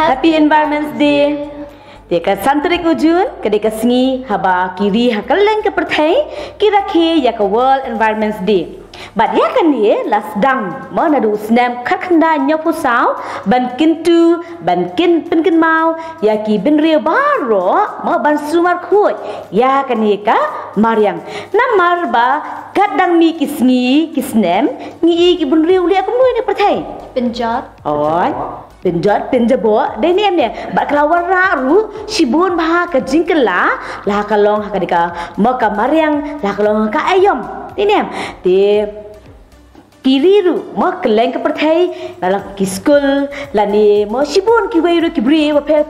Happy Environment Day. Deka santrik ujun, kedeka sengi haba kiri hakaleng ke pertai, kira ke ya ke World Environment Day. But ya kan dia las dang, mana du senam kakanda nyopusau, ban kintu, ban kin penkin mau, ya ki ben rio baro, ma ban sumar kuat, ya kan dia ka Mariang. Namar ba kadang mi kisngi kisnem, ngi ki ben rio liak kamu ini pertai. Penjat. Oh. Penjat penjabo dai ni am ne ba kelawar raru sibun bah ka jingkela la kalong ha kadika maka Mariang la kalong ka ayom ni ne te kiriru mo keleng ke perthai la ki school la ni mo sibun ki weiru ki bri wa per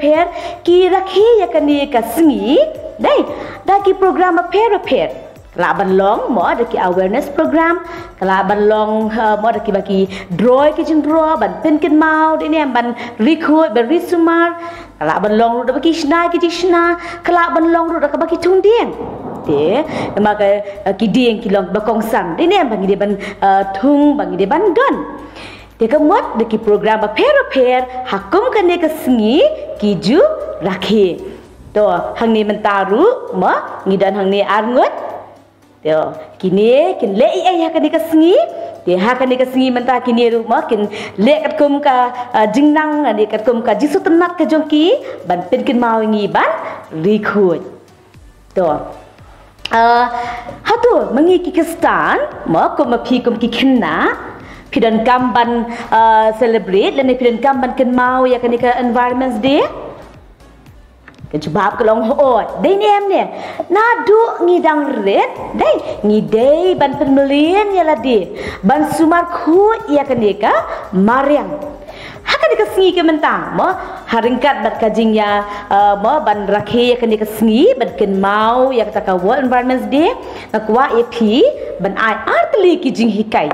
ki rakhi ya kan ni ka singi dai da ki program per Kala banlong mo ada ki awareness program, kala banlong mo ada ki baki draw ki jing draw ban pen kin mau ini ban record ban risumar, kala banlong ru da baki shna ki shna, kala banlong ru da ka baki tung dieng. Te nama ka ki dieng ki long bakong san. Ini bangi de ban tung bangi de ban don. Te ka mot da ki program per hakum kan ne ka singi ki ju rakhi. To hang ni mentaru mo ngidan hang ni arngut. Yo, kini kin le ai ha kan ka sengi, te ha kan ka sengi mentah kini rumah kin le kat kum ka jingnang ni kat kum ka jisu tenat ka jongki ban pen kin mau ngi ban rekhut. To. Hatu mengi ki kestan, mo kum ma phi kum ki khenna, pidan kam ban celebrate le ne pidan kam ban kin mau ya kan ka Environment Day. Sebab kalau hoot, dai ni am ne, nadu ngidang red, dai ngidai ban penmelian ya ladi, ban sumar ku ia kendeka Mariang. Haka deka sengi ke mentang, mo haringkat bat kajing ya, mo ban rakhe ya kendeka sengi, ban ken mau ya kata ka World Environment Day, nakwa EP ban ai artli ki jing hikai.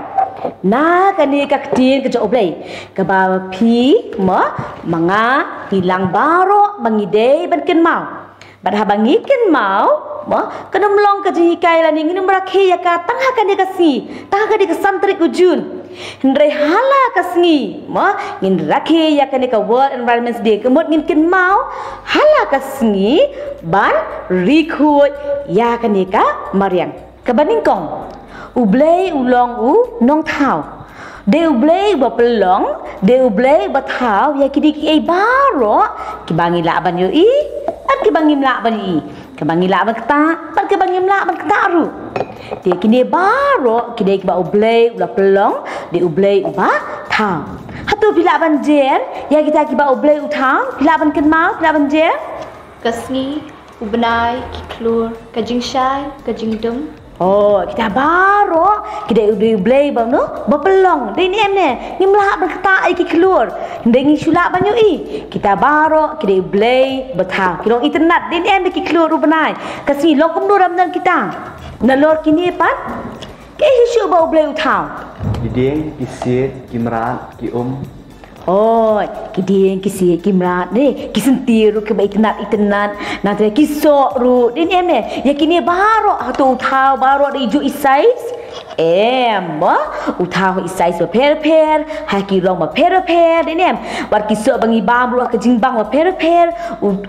Na kani ka ktin ka oblay ka ba pi mo mga hilang baro bangide ban ken mau ban habangi ken mau mo kanum long ka jikai la ning rakhe ya ka tangha ka ka si tangha ka ka santrik ujun hindre hala ka singi mo ngin rakhe ya ka ka World Environment Day kemut ngin ken mau hala ka singi ban rikhut ya ka Mariang ka baningkong ublay ulong u nong thao de ublay ba pelong de ublay ba thao ya kidi ki ai baro ki bangi la ban yo i at ki bangi la ban i ki bangi la ban kta pat ki bangi la ban kta ru de kini baro kidi ki ba ublay ula pelong de ublay ba thao hatu bila ban jer ya kita ki ba ublay u thao bila ban ken mau bila ban jer Kasngi, ubnai, ki klur, kajing syai, kajing dum. Oh, kita baru kita ublay bang no, bapelong. Dai ni em ne, ni melak berkata ai ki keluar. Ndengi sulak banyu i. Kita baru kita ublay betah. Kita internet dai ni em ki keluar ubenai. Kasi lo kum doram dan kita. Nalor kini pat. Ke hisu ba ublay utau. Kiding, kisit, kimrat, Oh, kiding kisi kimrat ni kisentiru ke baik internet nanti kisok ru ini em ne ya kini baru hatu utau baru ada ijo isais utau isais per haki long per ini em war kisok bangi bam ru ke jingbang per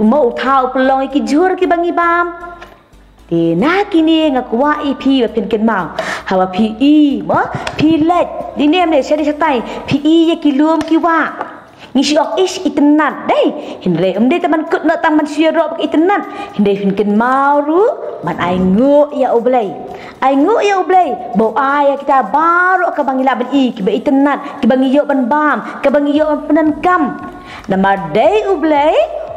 mau utau pelong ki jur ki bangi bam di na kini ngakwa EP pen ken mau hawa PE mo pilet di nem ne shari satai PE ya kilum ki wa ngisi ok ish itenat dai hindre teman kut nak taman syarok pak itenat hindre hin ken mau ru man ai ngu ya oblay bo ai kita baru ka bangila ban I ki ba itenat ki bangi yo ban bam ka bangi yo penan kam nama dai oblay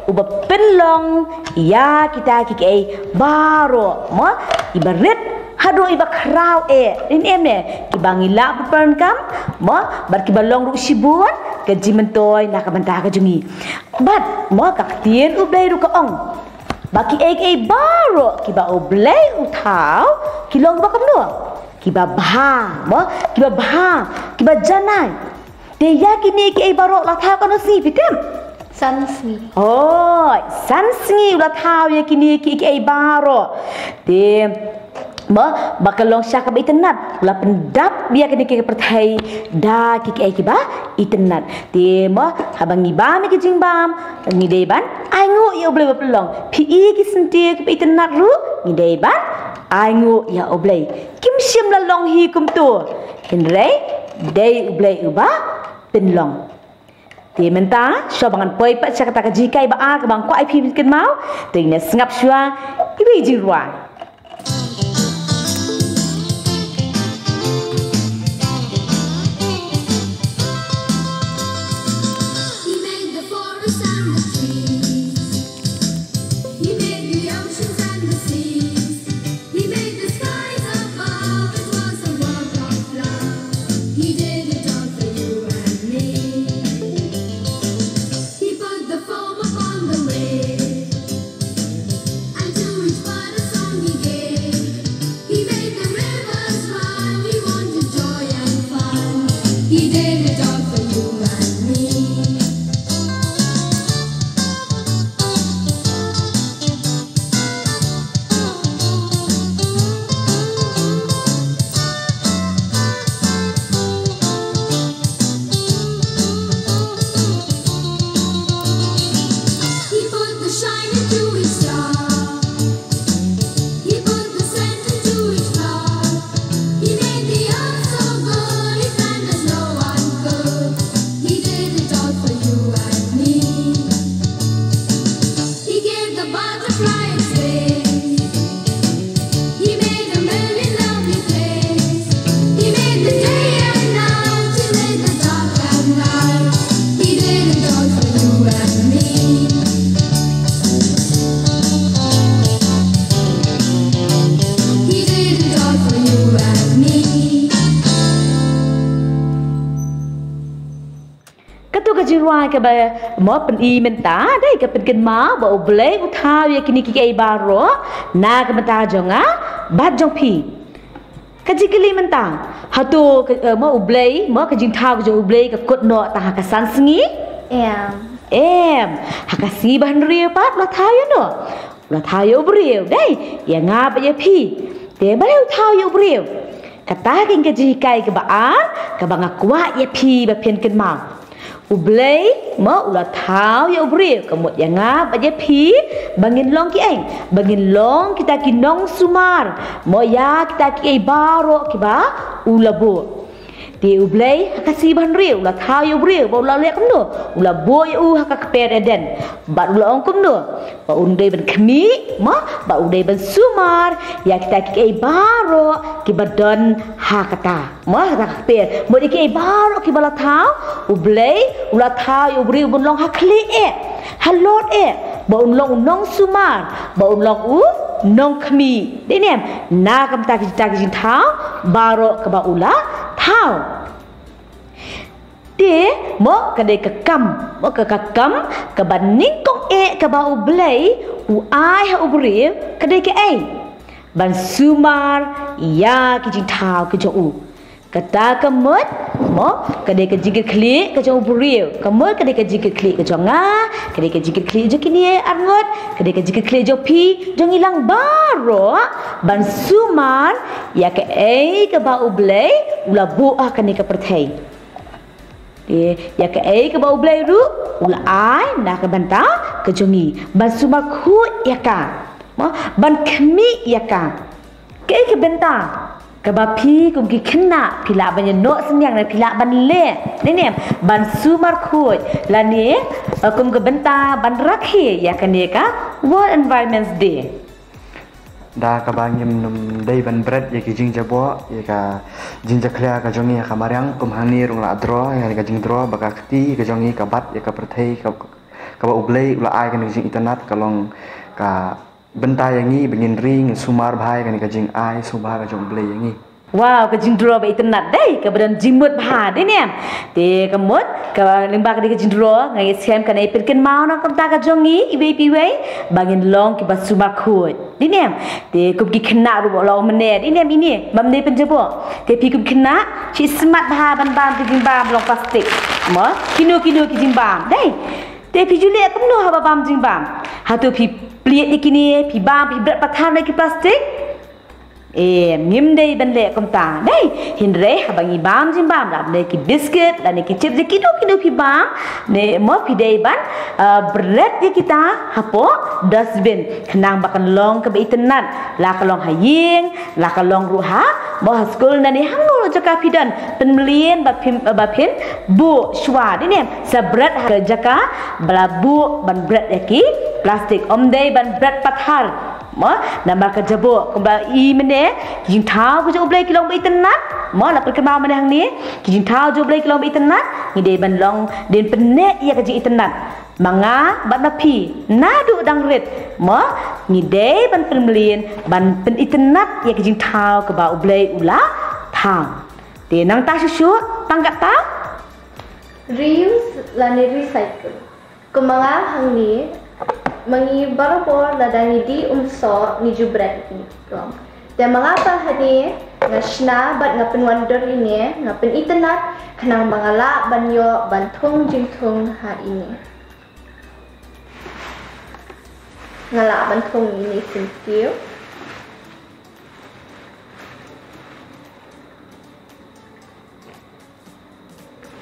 uba pelong ya kita kiki baro mo ibarit hado iba kraw ini em ne ki bangila peran kam mo bar ki balong ru sibun ke jimentoy na ka bantah ka jungi bat mo ka tien ublay ru ka ong baki baro ki ba ublay utau ki long ba kam no ki ba mo ki ba janai de ya kini ki baro la tha ka no si pitem Sansni. Oh, sansni ulah tahu ya kini ki baro. De bakal long syak ba itenat la pendap biar kene ke perthai da ki ba itenat ti habang ngibam ke jingbam ngidei ban ai ngu ya oblei pelong pi ki senti ke itenat ru ngidei ban ai ngu ya oblei kim sim la long hi kum tu hinrei dei oblei uba penlong ti menta so bangan poi pat syak kata jikai ba a ke bang ko ai pi ken mau ti ne ngap shua ibi jirwa. Jiruai ke ba mo pen I menta dai ke pen ken ma ba oblei utha ya kini ki ai baro na ke menta jonga ba jong pi ke jikili menta hatu mo oblei mo ke jing tha ke oblei ke kot no ta ka san sngi hakasi ban ria pat la tha yo no la tha yo brio dai ya nga ba ya pi te ba utha yo brio kata king ke jikai ke ba an ke ba ngakwa ya pi ba pen ken ma ublei mo ulah tahu ya ubri kemut yang ngap aja pi bangin long ki eng bangin long kita ki nong sumar mo ya kita ki baro ki ba ulabo ti ublei kasih ban riu ulah tahu ya ubri ba ulah lek kumdo ulah boy haka kpereden ba ulah ong kumdo ba undai ban kemi mo ba undai ban sumar ya kita ki baro ki badon hakata mo haka kper mo ki baro ki bala tahu ublei ulah tahu ubri bun long hakli halot ba long nong sumar ba long nong kemi dinem na kam ta ki tahu baro ka ba ulah tahu dia mo kadai kekam mo kekam ke baning kong ke ba ublei ai ha ubri kadai ke ban sumar ya ki jing tahu ke jo kata kemut mo kadai ke jigit klik ke jo ubri kemut kadai ke jigit klik ke jo nga kadai ke jigit klik jo kini arngot kadai ke jigit klik jo pi jo ngilang baro ban sumar ya ke ke ba ublei ulah bu kani ke perthai ya ke bau blai ru ula ai na ke banta ke jongi ban sumar khu ya ka ban kemi ya ka ke benta ke ba pi kum ki khna phila ban no semyang na phila ban le ne ban sumar khu la ni kum ke benta ban rakhi ya ka ne ka World Environment Day da ka bangim num dei ban bread ya ki jing jabo ya ka jing jaklia ka jongi ka mariang kum hani rung la dro ya ka jing dro baka kti ka jongi ka bat ya ka perthei ka ba ublei ula ai ka jing internet ka long ka benta yangi bengin ring sumar bhai ka jing ai subha ka jong ublei yangi wow ka jing dro ba internet dei ka badan jimut bha dei ne te ka mot ka limba ka jing dro ngai scam ka nei pirken mau na kam ta ka jongi ibe piwei bangin long ki basuma khoi dei ne te kum ki khna ru bo lo mane dei ne ini mam nei pen jebo te pi kum khna chi smart bha ban ban ki jing bam long plastik mo kino ki jing bam dei te pi jule kum no ha bam jing bam ha tu pi pliet ni kini pi bam pi brat pathan nei ki plastik mim dei ban le kom ta dei hin re habangi bam jim bam la ne ki biscuit la ne ki chip je kido pi bam ne mo pi dei ban bread ye kita hapo dustbin kenang bakan long ke internet la kalong haying la kalong ruha mo school na ni hang lo jaka pidan penmelian ba pin bu shwa ni ne sa bread ke jaka bala bu ban bread ye ki plastik om dei ban bread pathar mo nama kerjabo kembali mene jing thau ko jo blai kilong bai tenat mo la perkemau mene hang ni jing thau jo blai kilong bai tenat ni de ban long den pene ia ke jing tenat manga ban pi nadu dang rit mo ni de ban permelian ban pen tenat ia ke jing thau ke ba blai ula thau de nang ta susu pangkat ta reuse la ni recycle kumanga hang ni mangi barabor ladangi di umso ni jubret ni rom dan mengapa hadi ngasna bat ngapen wonder ini ngapen internet kenang mangala banyo bantung jingtung ha ini ngala bantung ini simple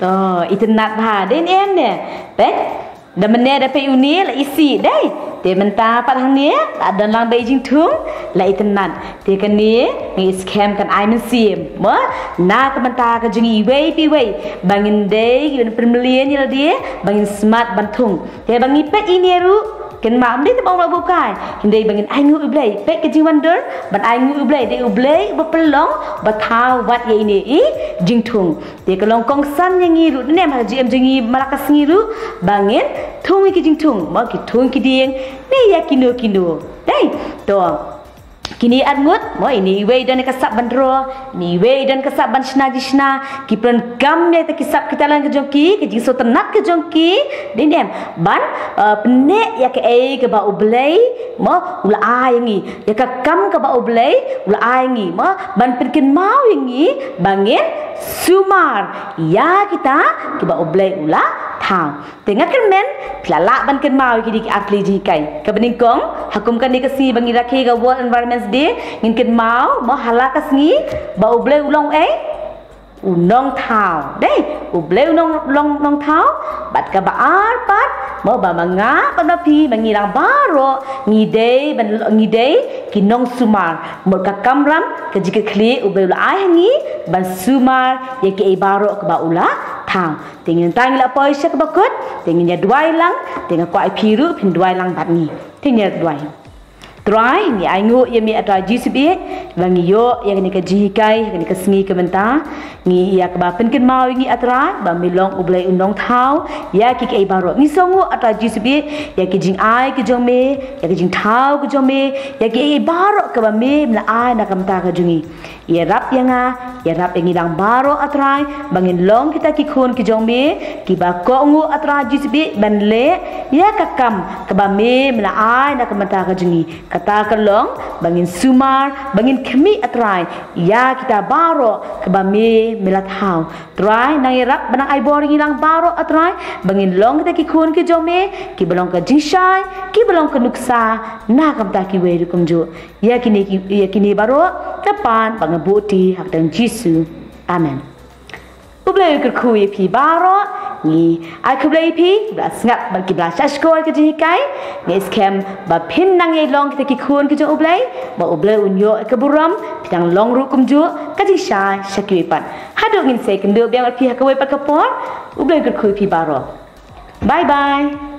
to internet ha den em ne pet dan mana dapat uni la isi dai dia menta pat hang ni ada lang Beijing tung la internet dia kan ni scam kan ai men sim mo na ka menta ka jungi wei pi wei bangin dai gin permelian ni la dia bangin smart bantung dia bangi pet ini ru kan ma am dai te bang la bukai hindai bangin ai ngu ublai pet ka jing wonder ban ai ngu ublai dai ublai ba pelong ba thau wat ye ini jing tung dia ka long kong san yang ngi ru ne ma gm jingi malakas ngi ru bangin thung ki jing tung ma ki thung ki ding ni ya kino dai to kini angut mo ini wei dan kasap bandro ni wei dan kasap ban shna jishna ki plan gam ne ta kisap kita lang ke jongki ke jing so tenat ke jongki dinem ban pene ya ke ke ba ublai mo ula ayangi ya ka kam ke ba ublai ula ayangi mo ban perkin mau yangi bangin sumar ya kita ke ba ublai ula thang tengah kan men pelala ban ken mau ki dik atli ji kai ke bening kong hakum kan ni kasi bangi rakhi ga world environment day ngin ken mau mo hala kasngi ba ublai ulong unong thau dei ublai long thau bat ka ba ar pat mo ba manga ban ba pi bangi rang baro ngi dei kinong sumar mo ka kamram ke jike kli ublai ula ai ngi ban sumar ye ke baro ka ba ula thang tingin tang la poi sek bakut tingin ya duai lang tingin ko ai piru pin duai lang bat ni tingin duai try ni ai ngu ye mi ata GCB bangi yo yang ni ke jikai ni ke sngi ke menta ni ya ke ba pen ken mau ngi atra ba milong ublai unong thau ya ki ke baro ni songu ata GCB ya ki jing ai ke jong me ya ke jing thau ke jong me ya ki baro ke ba me na ai na kam ta ke jungi ya rap yang ilang baro atrai bangin long kita ki khon ki jong me ki ba ko ngu atra GCB ban le ya ka kam ke ba me na ai na kam ta ke jungi kata kelong bangin sumar bangin kemi atrai ya kita baro ke bame melat hau try nang irap banang ai boring ilang baro atrai bangin long kita ki khun ki jome ki belong ke jishai ki belong ke nuksa na kam ta ki we kum jo ya kini baro kapan bangabuti hak dan jisu amen ublai ke kui pi baro ni ai kublai pi bla snap ban ki bla shashkol ke jikai ni scam ba pin nang ye long kita ki khun ke jo ublai ba ublai unyo ke buram pidang long ru kum jo ka ji sha shakwi pat hadu ngin se kendo biang pi ha ka we pat ka por ublai ke kui pi baro bye bye